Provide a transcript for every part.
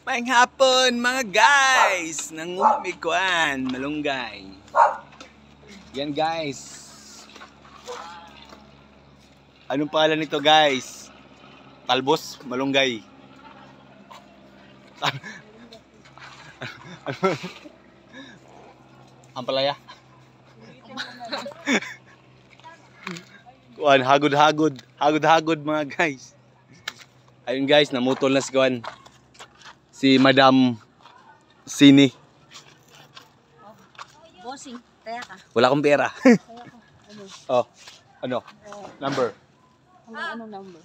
Maayong hapon mga guys! Nangumikuan, malunggay. Yan guys. Anong pangalan nito guys? Talbos, malunggay. Ampalaya. Kuan, hagod-hagod. Hagod-hagod mga guys. Ayun guys, namutol na si Kuan. Si Madam Sini. Bossing, kaya ka. Wala akong pera. Oh, ano? Number. Ano number?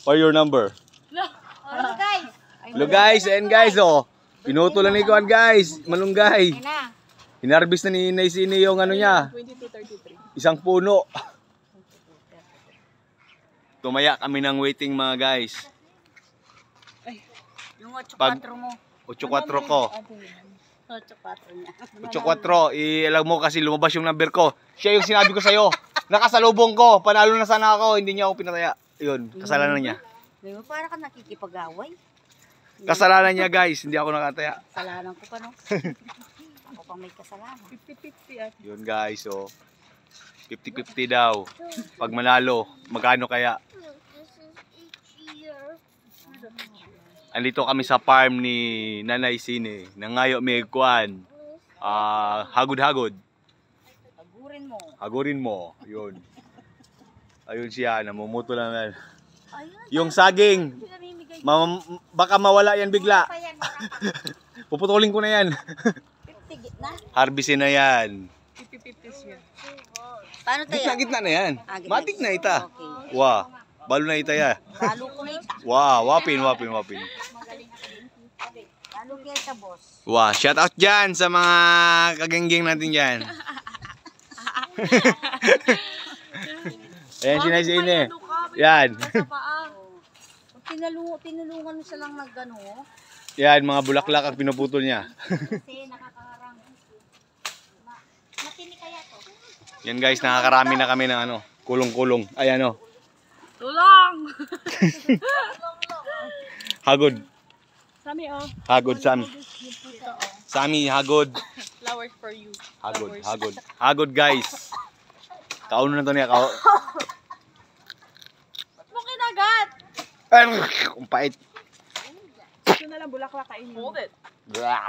What your number? Hello guys. Hello guys, and guys oh. Pinutulan ni Kuan guys, malunggay. Hinarbis na ni Inay Sini yung ano niya. 2233. Isang puno. Tumaya kami ng waiting mga guys. Yung 8-4 mo. 8-4 ko. 8-4 niya. 8-4, alam mo kasi lumabas yung number ko. Siya yung sinabi ko sa'yo. Nakasalubong ko. Panalo na sana ako. Hindi niya ako pinataya. Yun, kasalanan niya. Di ba para ka nakikipag-away? Kasalanan niya guys. Hindi ako nakataya. Kasalanan ko pa no? Ako pang may kasalanan. 50-50 at Yun guys, so 50-50 daw. Pag manalo, magkano kaya? Andito kami sa farm ni Nanay Sini. Nangayo may kuan. Hagod-hagod. Hagurin mo. Hagurin mo. Yun. Ayun siya, namumuto lang yan. Ayun. Yung saging, Pinamimigay. baka mawala yan bigla. Pa yan. Puputulin ko na yan. 50 gitna. Harvestin na yan. 50-50 siya. Paano tayo? Gitna na yan. Gitna. Matik na ita. Okay. Wah, balo na ita ya. Lalo ko na ita. Wah, wapin. Lalo kaya ita boss. Wah, shout out dyan sa mga kagengging natin dyan. Ayan si Nay Sini. Yan. Tinulungan mo siya lang nag-ano. Yan, mga bulaklak ang pinuputol niya. Kasi nakakaharang. Matini kaya to. Yan guys, nakakarami na kami ng ano, kulong-kulong. Ayan o. Tulong! Hagod. Sami oh. Hagod, Sami. Sami, hagod. Flowers for you. Hagod, hagod. Hagod guys. Kauno na to niya. Ba't mo kinagat? Ang pait. Ito na lang bulaklak kainin. Hold it.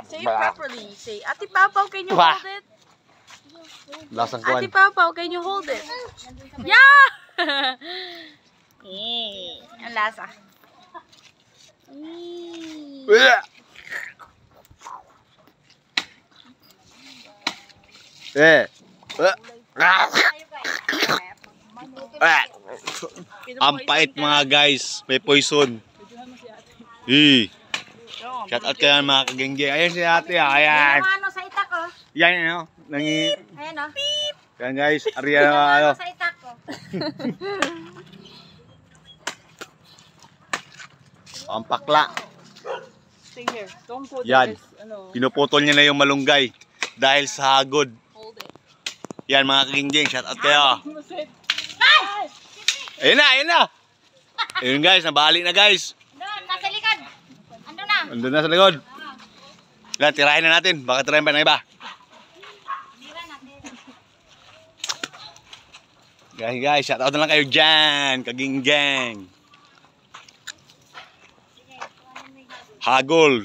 Say it properly. Say, Ate Papaw, can you hold it? Lasang Ate kuwan. Papaw, can you hold it? Yeah! Ang lasa. Ang pait mga guys. May poison. Shout out kayo mga kagengge. Ayan si ate. Ayan. Ano sa itak ko? Yan ano. Ayan o. Yan guys. Ariya ano. Sa itak ko. Ang pakla. Stay here. Don't put Yan. this, ano. Pinuputol niya na yung malunggay. Dahil sa hagod. Hold it. Yan mga kagengge. Shout out kayo. Sit. Ayun na. Ayun na. Ayun guys. Nabali na guys. Doon, nasa likod. Ando na. Andun na sa likod. Yan. Tirahin na natin. Baka tirahin pa ng iba. Guys, shout out na lang kayo dyan. Kaginggang. Hagol.